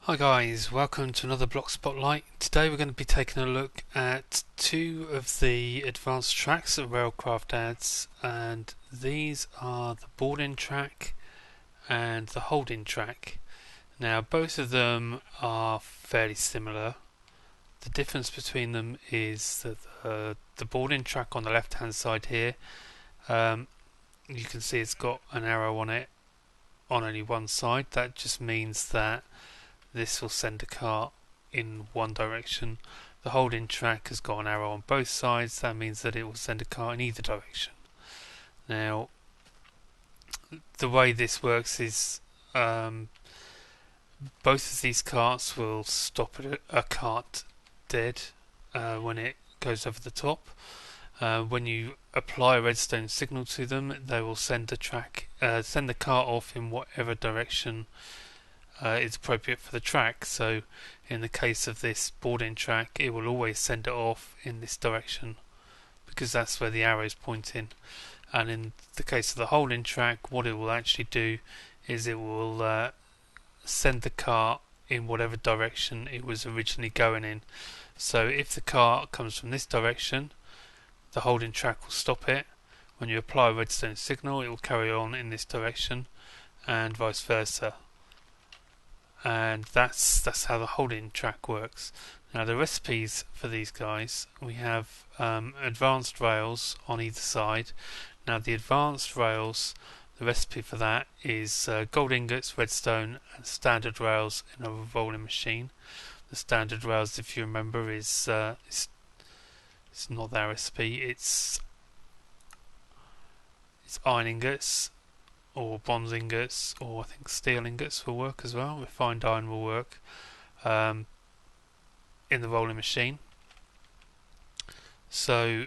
Hi guys, welcome to another Block Spotlight. Today we're going to be taking a look at two of the advanced tracks that Railcraft adds, and these are the boarding track and the holding track. Now both of them are fairly similar. The difference between them is that the boarding track on the left hand side here, you can see it's got an arrow on it on only one side. That just means that this will send a cart in one direction. The holding track has got an arrow on both sides. That means that it will send a cart in either direction. Now, the way this works is both of these carts will stop a cart dead when it goes over the top. When you apply a redstone signal to them, they will send the cart off in whatever direction is appropriate for the track. So in the case of this boarding track, it will always send it off in this direction because that's where the arrow is pointing. And in the case of the holding track, what it will actually do is it will send the cart in whatever direction it was originally going in. So if the cart comes from this direction, the holding track will stop it. When you apply a redstone signal, it will carry on in this direction, and vice versa. And that's how the holding track works. Now the recipes for these guys, we have advanced rails on either side. Now the advanced rails, the recipe for that is gold ingots, redstone, and standard rails in a rolling machine. The standard rails, if you remember, is it's not that recipe. It's iron ingots, or bronze ingots, or I think steel ingots will work as well. Refined iron will work in the rolling machine. So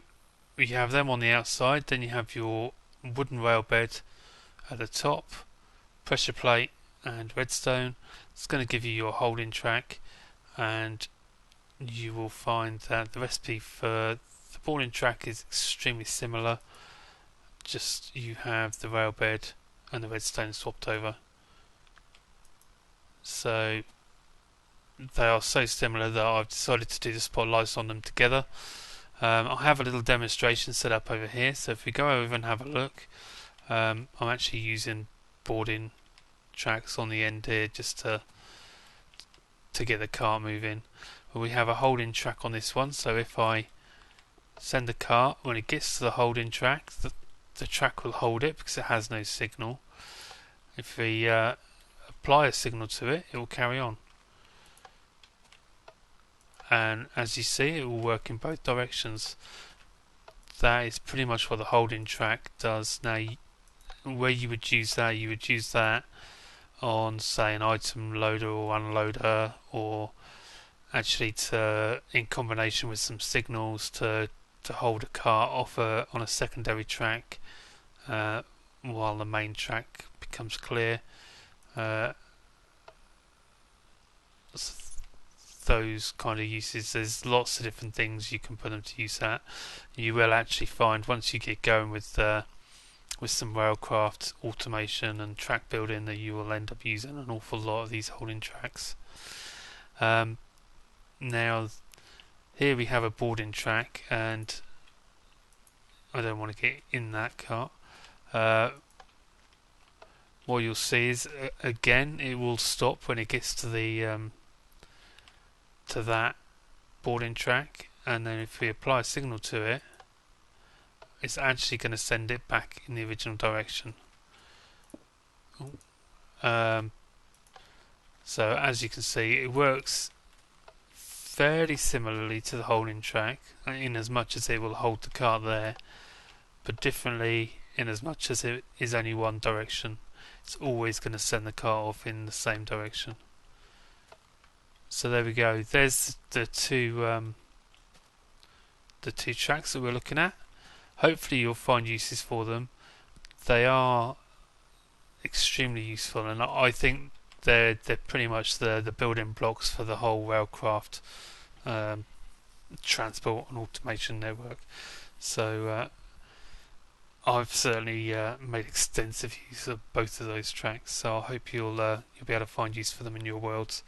you have them on the outside, then you have your wooden rail bed at the top, pressure plate and redstone. It's going to give you your holding track, and you will find that the recipe for the boarding track is extremely similar. Just you have the rail bed and the redstone swapped over. So they are so similar that I've decided to do the spotlights on them together. I have a little demonstration set up over here, so if we go over and have a look, I'm actually using boarding tracks on the end here just to get the cart moving. We have a holding track on this one, so if I send the cart, when it gets to the holding track, the track will hold it because it has no signal. If we apply a signal to it, it will carry on. And as you see, it will work in both directions. That is pretty much what the holding track does. Now, where you would use that on, say, an item loader or unloader, or actually in combination with some signals to hold a cart off on a secondary track while the main track becomes clear. Those kind of uses, there's lots of different things you can put them to use at. You will actually find once you get going with some railcraft automation and track building that you will end up using an awful lot of these holding tracks. Now here we have a boarding track, and I don't want to get in that cart. What you'll see is again it will stop when it gets to the to that boarding track, and then if we apply a signal to it, it's actually going to send it back in the original direction. So as you can see, it works fairly similarly to the holding track in as much as it will hold the cart there, but differently in as much as it is only one direction. It's always going to send the cart off in the same direction. So there we go. There's the two tracks that we're looking at. Hopefully you'll find uses for them. They are extremely useful, and I think they're pretty much the building blocks for the whole railcraft transport and automation network. So I've certainly made extensive use of both of those tracks, so I hope you'll be able to find use for them in your worlds.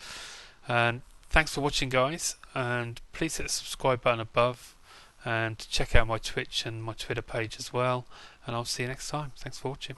And thanks for watching, guys, and please hit the subscribe button above, and check out my Twitch and my Twitter page as well. And I'll see you next time. Thanks for watching.